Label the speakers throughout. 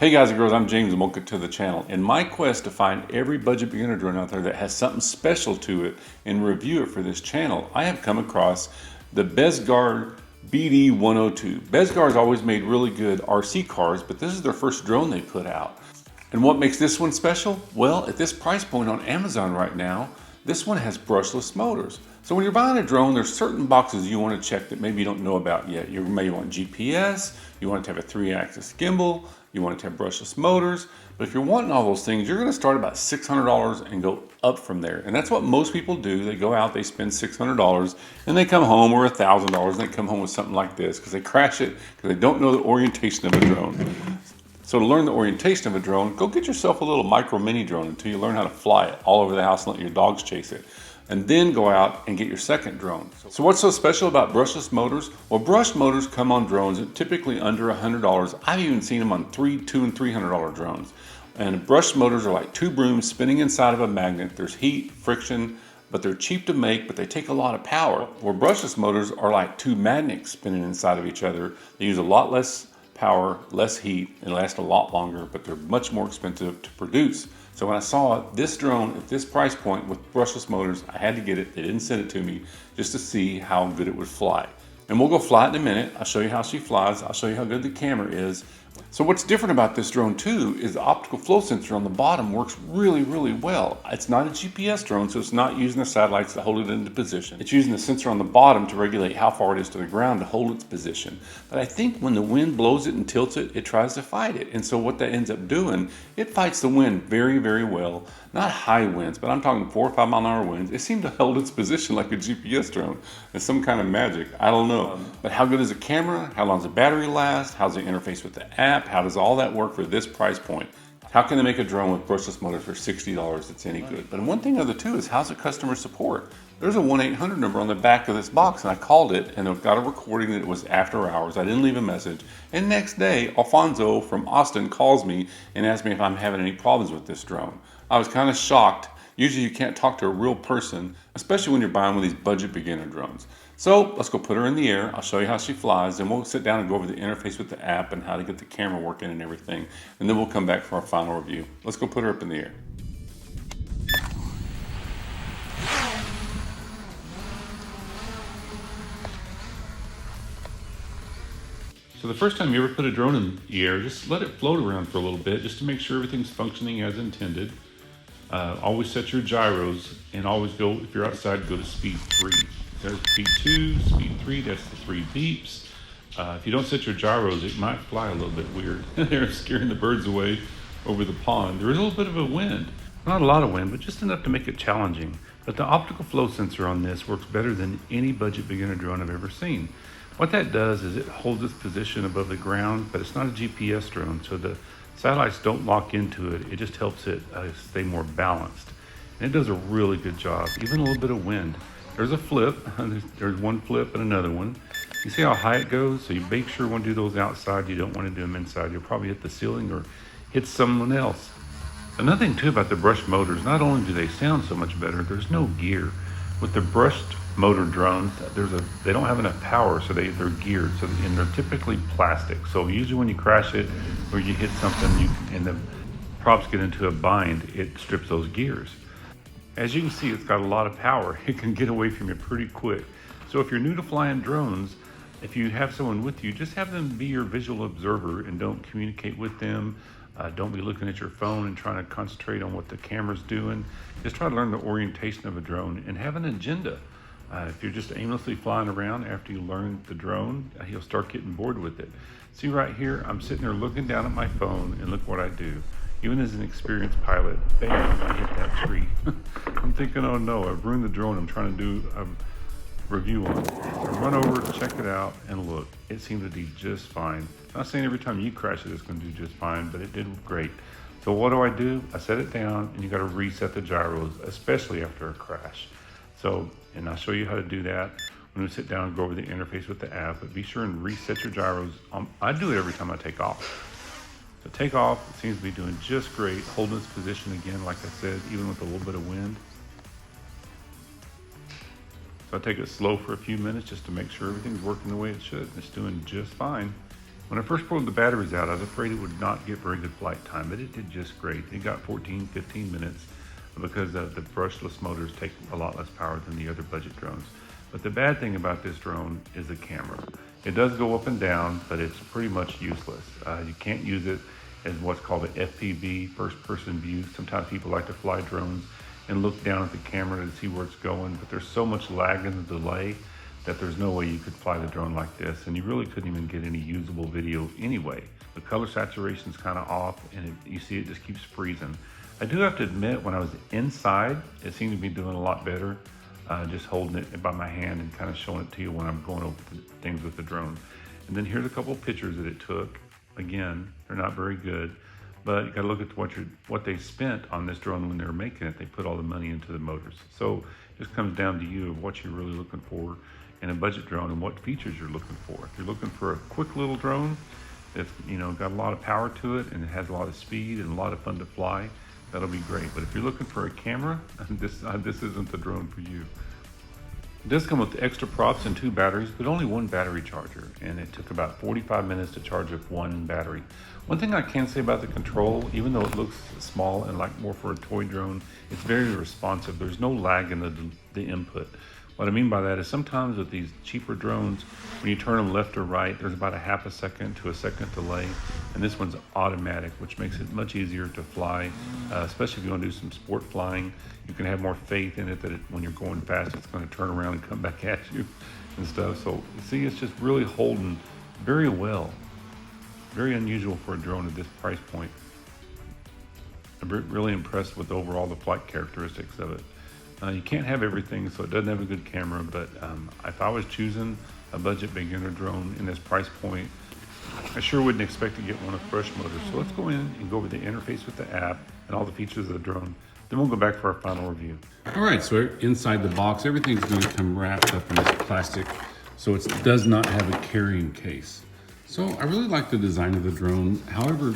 Speaker 1: Hey guys and girls, I'm James and welcome to the channel. In my quest to find every budget beginner drone out there that has something special to it and review it for this channel, I have come across the Bezgar BD102. Bezgar has always made really good RC cars, but this is their first drone they put out. And what makes this one special? Well, at this price point on Amazon right now, this one has brushless motors. So when you're buying a drone, there's certain boxes you want to check that maybe you don't know about yet. You may want GPS, you want it to have a 3-axis gimbal, you want it to have brushless motors. But if you're wanting all those things, you're going to start about $600 and go up from there. And that's what most people do. They go out, they spend $600, and they come home, or $1,000, and they come home with something like this because they crash it because they don't know the orientation of a drone. So to learn the orientation of a drone, go get yourself a little micro mini drone until you learn how to fly it all over the house and let your dogs chase it. And then go out and get your second drone. So what's so special about brushless motors? Well, brushed motors come on drones at typically under $100. I've even seen them on $200 and $300 drones. And brushed motors are like two brooms spinning inside of a magnet. There's heat, friction, but they're cheap to make, but they take a lot of power. Where brushless motors are like two magnets spinning inside of each other. They use a lot less power, less heat, and last a lot longer, but they're much more expensive to produce. So when I saw this drone at this price point with brushless motors, I had to get it. They didn't send it to me just to see how good it would fly. And we'll go fly it in a minute. I'll show you how she flies. I'll show you how good the camera is. So what's different about this drone too is the optical flow sensor on the bottom works really, really well. It's not a GPS drone, so it's not using the satellites to hold it into position. It's using the sensor on the bottom to regulate how far it is to the ground to hold its position. But I think when the wind blows it and tilts it, it tries to fight it. And so what that ends up doing, it fights the wind very, very well. Not high winds, but I'm talking 4 or 5 mile an hour winds. It seemed to hold its position like a GPS drone. It's some kind of magic. I don't know. But how good is the camera? How long does the battery last? How's it interface with the app? How does all that work for this price point? How can they make a drone with brushless motors for $60 that's any good? But one thing of the two is, how's the customer support? There's a 1-800 number on the back of this box, and I called it and it got a recording that it was after hours. I didn't leave a message. And next day, Alfonso from Austin calls me and asks me if I'm having any problems with this drone. I was kind of shocked. Usually you can't talk to a real person, especially when you're buying one of these budget beginner drones. So let's go put her in the air. I'll show you how she flies, and we'll sit down and go over the interface with the app and how to get the camera working and everything. And then we'll come back for our final review. Let's go put her up in the air. So the first time you ever put a drone in the air, just let it float around for a little bit just to make sure everything's functioning as intended. Always set your gyros, and always go, if you're outside, go to speed 3. There's speed 2, speed 3, that's the 3 beeps. If you don't set your gyros, it might fly a little bit weird. They're scaring the birds away over the pond. There is a little bit of a wind. Not a lot of wind, but just enough to make it challenging. But the optical flow sensor on this works better than any budget beginner drone I've ever seen. What that does is it holds its position above the ground, but it's not a GPS drone, so the satellites don't lock into it. It just helps it stay more balanced. And it does a really good job, even a little bit of wind. There's a flip, there's one flip and another one. You see how high it goes? So you make sure you want to do those outside. You don't want to do them inside. You'll probably hit the ceiling or hit someone else. Another thing too about the brushed motors, not only do they sound so much better, there's no gear. With the brushed motor drones, they don't have enough power, so they're geared, and they're typically plastic. So usually when you crash it or you hit something and the props get into a bind, it strips those gears. As you can see, it's got a lot of power. It can get away from you pretty quick. So if you're new to flying drones, if you have someone with you, just have them be your visual observer and don't communicate with them. Don't be looking at your phone and trying to concentrate on what the camera's doing. Just try to learn the orientation of a drone and have an agenda. If you're just aimlessly flying around after you learn the drone, you'll start getting bored with it. See right here, I'm sitting there looking down at my phone, and look what I do. Even as an experienced pilot, bam, I hit that tree. I'm thinking, oh no, I've ruined the drone I'm trying to do a review on. I run over, check it out, and look, it seemed to do just fine. I'm not saying every time you crash it, it's going to do just fine, but it did great. So what do? I set it down, and you got to reset the gyros, especially after a crash. So, and I'll show you how to do that when we sit down and go over the interface with the app, but be sure and reset your gyros. I do it every time I take off. So take off, it seems to be doing just great, holding its position again, like I said, even with a little bit of wind. So I take it slow for a few minutes just to make sure everything's working the way it should. It's doing just fine. When I first pulled the batteries out, I was afraid it would not get very good flight time, but it did just great. It got 14, 15 minutes because the brushless motors take a lot less power than the other budget drones. But the bad thing about this drone is the camera. It does go up and down, but it's pretty much useless. You can't use it as what's called an FPV, first person view. Sometimes people like to fly drones and look down at the camera to see where it's going, but there's so much lag in the delay that there's no way you could fly the drone like this, and you really couldn't even get any usable video anyway. The color saturation's kind of off, and you see it just keeps freezing. I do have to admit, when I was inside, it seemed to be doing a lot better, just holding it by my hand and kind of showing it to you when I'm going over things with the drone. And then here's a couple of pictures that it took. Again, they're not very good, but you gotta look at what they spent on this drone when they were making it. They put all the money into the motors. So it just comes down to you of what you're really looking for in a budget drone and what features you're looking for. If you're looking for a quick little drone that's got a lot of power to it and it has a lot of speed and a lot of fun to fly, that'll be great. But if you're looking for a camera, this isn't the drone for you. It does come with extra props and 2 batteries, but only 1 battery charger, and it took about 45 minutes to charge up 1 battery. One thing I can say about the control, even though it looks small and like more for a toy drone, it's very responsive. There's no lag in the input. What I mean by that is sometimes with these cheaper drones, when you turn them left or right, there's about a half a second to a second delay, and this one's automatic, which makes it much easier to fly, especially if you want to do some sport flying. You can have more faith in it that when you're going fast, it's going to turn around and come back at you and stuff. So see, it's just really holding very well. Very unusual for a drone at this price point. I'm really impressed with overall the flight characteristics of it. You can't have everything, so it doesn't have a good camera, but if I was choosing a budget beginner drone in this price point, I sure wouldn't expect to get one with brush motors. So let's go in and go over the interface with the app and all the features of the drone. Then we'll go back for our final review. All right, so inside the box, everything's going to come wrapped up in this plastic, so it does not have a carrying case. So I really like the design of the drone. However,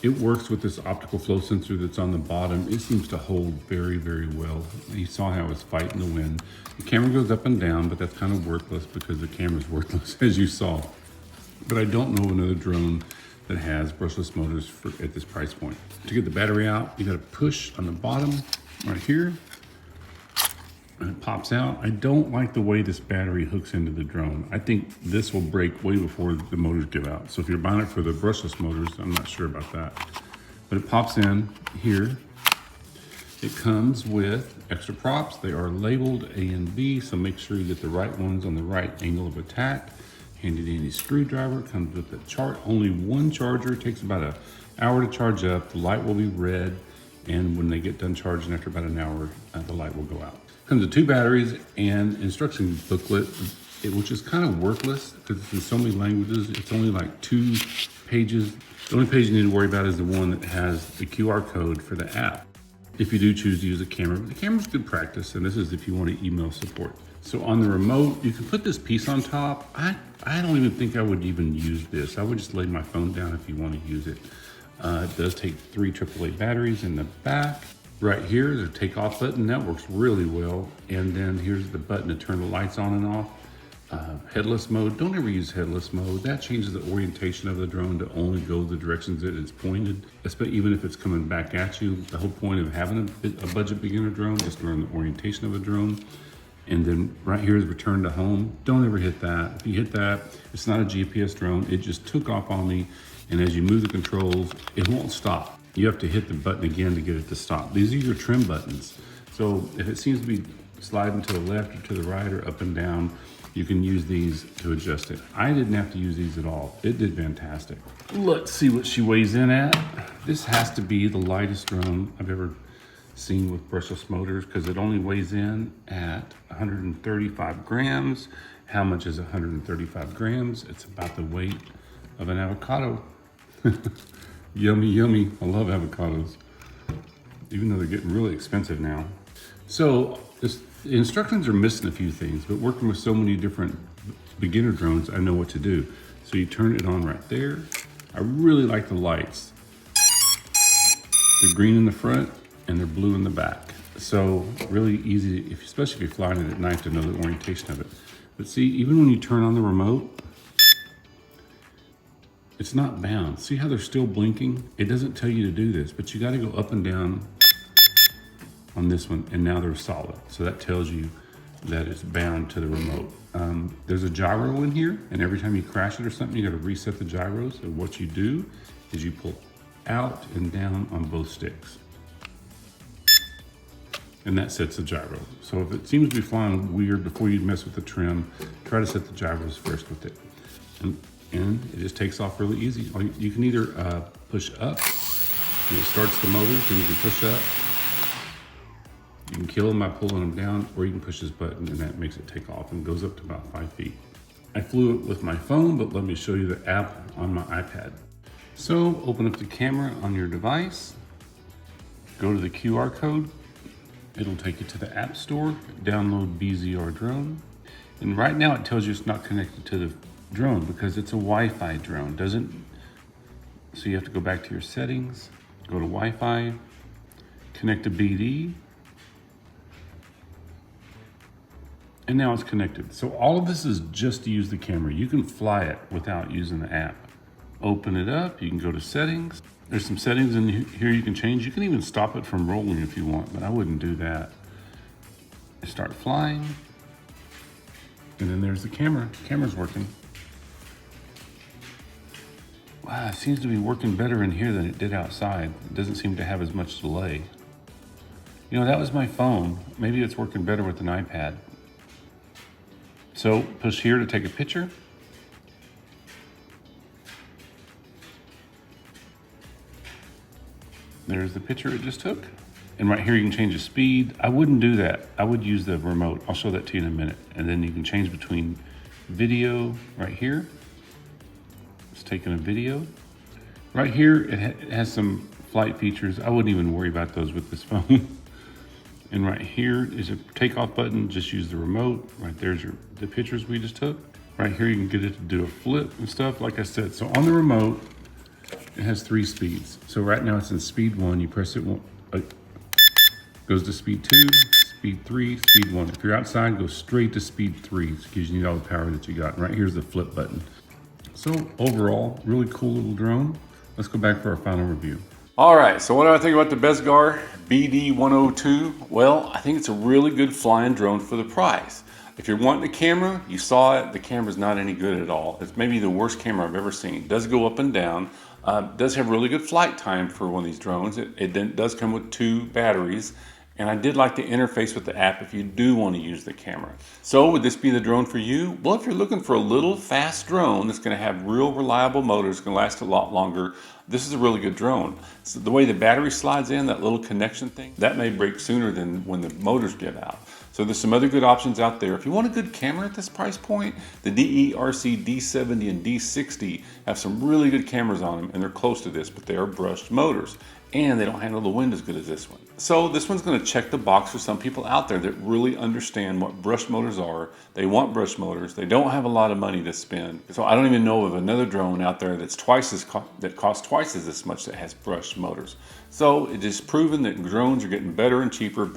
Speaker 1: it works with this optical flow sensor that's on the bottom. It seems to hold very, very well. You saw how it was fighting the wind. The camera goes up and down, but that's kind of worthless because the camera's worthless, as you saw. But I don't know of another drone that has brushless motors at this price point. To get the battery out, you gotta push on the bottom right here, and it pops out. I don't like the way this battery hooks into the drone. I think this will break way before the motors give out. So if you're buying it for the brushless motors, I'm not sure about that. But it pops in here. It comes with extra props. They are labeled A and B, so make sure you get the right ones on the right angle of attack. Handy dandy screwdriver, comes with a chart. Only 1 charger, it takes about an hour to charge up. The light will be red, and when they get done charging after about an hour, the light will go out. Comes with 2 batteries and instruction booklet, which is kind of worthless because it's in so many languages. It's only like 2 pages. The only page you need to worry about is the one that has the QR code for the app, if you do choose to use a camera. But the camera's good practice, and this is if you want to email support. So on the remote, you can put this piece on top. I don't even think I would even use this. I would just lay my phone down if you want to use it. It does take 3 AAA batteries in the back. Right here is a takeoff button. That works really well. And then here's the button to turn the lights on and off. Headless mode, don't ever use headless mode. That changes the orientation of the drone to only go the directions that it's pointed, even if it's coming back at you. The whole point of having a budget beginner drone is to learn the orientation of a drone. And then right here is return to home. Don't ever hit that. If you hit that, it's not a GPS drone. It just took off on me. And as you move the controls, it won't stop. You have to hit the button again to get it to stop. These are your trim buttons. So if it seems to be sliding to the left or to the right or up and down, you can use these to adjust it. I didn't have to use these at all. It did fantastic. Let's see what she weighs in at. This has to be the lightest drone I've ever seen with brushless motors because it only weighs in at 135 grams. How much is 135 grams? It's about the weight of an avocado. Yummy, yummy. I love avocados, even though they're getting really expensive now. So the instructions are missing a few things, but working with so many different beginner drones, I know what to do. So you turn it on right there. I really like the lights. They're green in the front and they're blue in the back. So really easy, especially if you're flying it at night, to know the orientation of it. But see, even when you turn on the remote, It's not bound. See how they're still blinking? It doesn't tell you to do this, but you got to go up and down on this one, and now they're solid. So that tells you that it's bound to the remote. There's a gyro in here, and every time you crash it or something, you got to reset the gyros. And what you do is you pull out and down on both sticks, and that sets the gyro. So if it seems to be flying weird before you mess with the trim, try to set the gyros first with it. And it just takes off really easy. You can either push up, and it starts the motors, and you can push up. You can kill them by pulling them down, or you can push this button, and that makes it take off and goes up to about 5 feet. I flew it with my phone, but let me show you the app on my iPad. So open up the camera on your device, go to the QR code. It'll take you to the App Store, download BZR drone. And right now it tells you it's not connected to the drone because it's a Wi-Fi drone. So you have to go back to your settings, go to Wi-Fi, connect to BD, and now it's connected. So all of this is just to use the camera. You can fly it without using the app. Open it up, you can go to settings. There's some settings in here you can change. You can even stop it from rolling if you want, but I wouldn't do that. Start flying, and then there's the camera. Camera's working. Wow, it seems to be working better in here than it did outside. It doesn't seem to have as much delay. You know, that was my phone. Maybe it's working better with an iPad. So push here to take a picture. There's the picture it just took. And right here you can change the speed. I wouldn't do that. I would use the remote. I'll show that to you in a minute. And then you can change between video right here. It's taking a video. Right here it has some flight features. I wouldn't even worry about those with this phone. And right here is a takeoff button. Just use the remote. Right there's the pictures we just took. Right here you can get it to do a flip and stuff, like I said. So on the remote, it has 3 speeds. So right now it's in speed 1. You press it, goes to speed 2, speed 3, speed 1. If you're outside, go straight to speed 3 because you need all the power that you got. And right here's the flip button. So overall, really cool little drone. Let's go back for our final review. All right, so what do I think about the Bezgar BD102? Well, I think it's a really good flying drone for the price. If you're wanting a camera, you saw it, the camera's not any good at all. It's maybe the worst camera I've ever seen. It does go up and down. Does have really good flight time for one of these drones. It does come with 2 batteries. And I did like the interface with the app if you do want to use the camera. So would this be the drone for you? Well, if you're looking for a little fast drone that's going to have real reliable motors, going to last a lot longer, this is a really good drone. So the way the battery slides in, that little connection thing, that may break sooner than when the motors give out. So there's some other good options out there. If you want a good camera at this price point, the DERC D70 and D60 have some really good cameras on them, and they're close to this, but they are brushed motors. And they don't handle the wind as good as this one. So this one's going to check the box for some people out there that really understand what brush motors are. They want brush motors. They don't have a lot of money to spend. So I don't even know of another drone out there that's that costs twice as much that has brush motors. So it is proven that drones are getting better and cheaper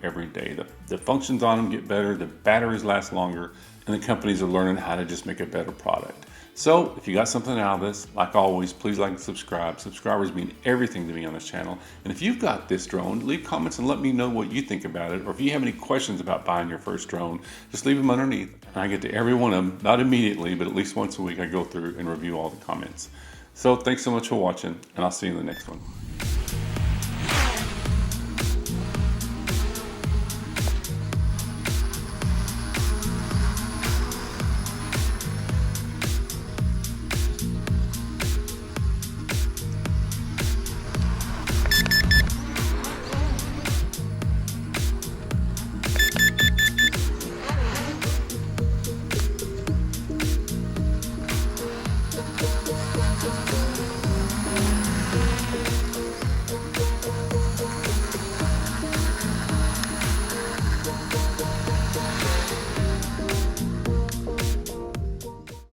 Speaker 1: every day. The functions on them get better, the batteries last longer, and the companies are learning how to just make a better product. So if you got something out of this, like always, please like and subscribe. Subscribers mean everything to me on this channel. And if you've got this drone, leave comments and let me know what you think about it. Or if you have any questions about buying your first drone, just leave them underneath. And I get to every one of them, not immediately, but at least once a week I go through and review all the comments. So thanks so much for watching, and I'll see you in the next one.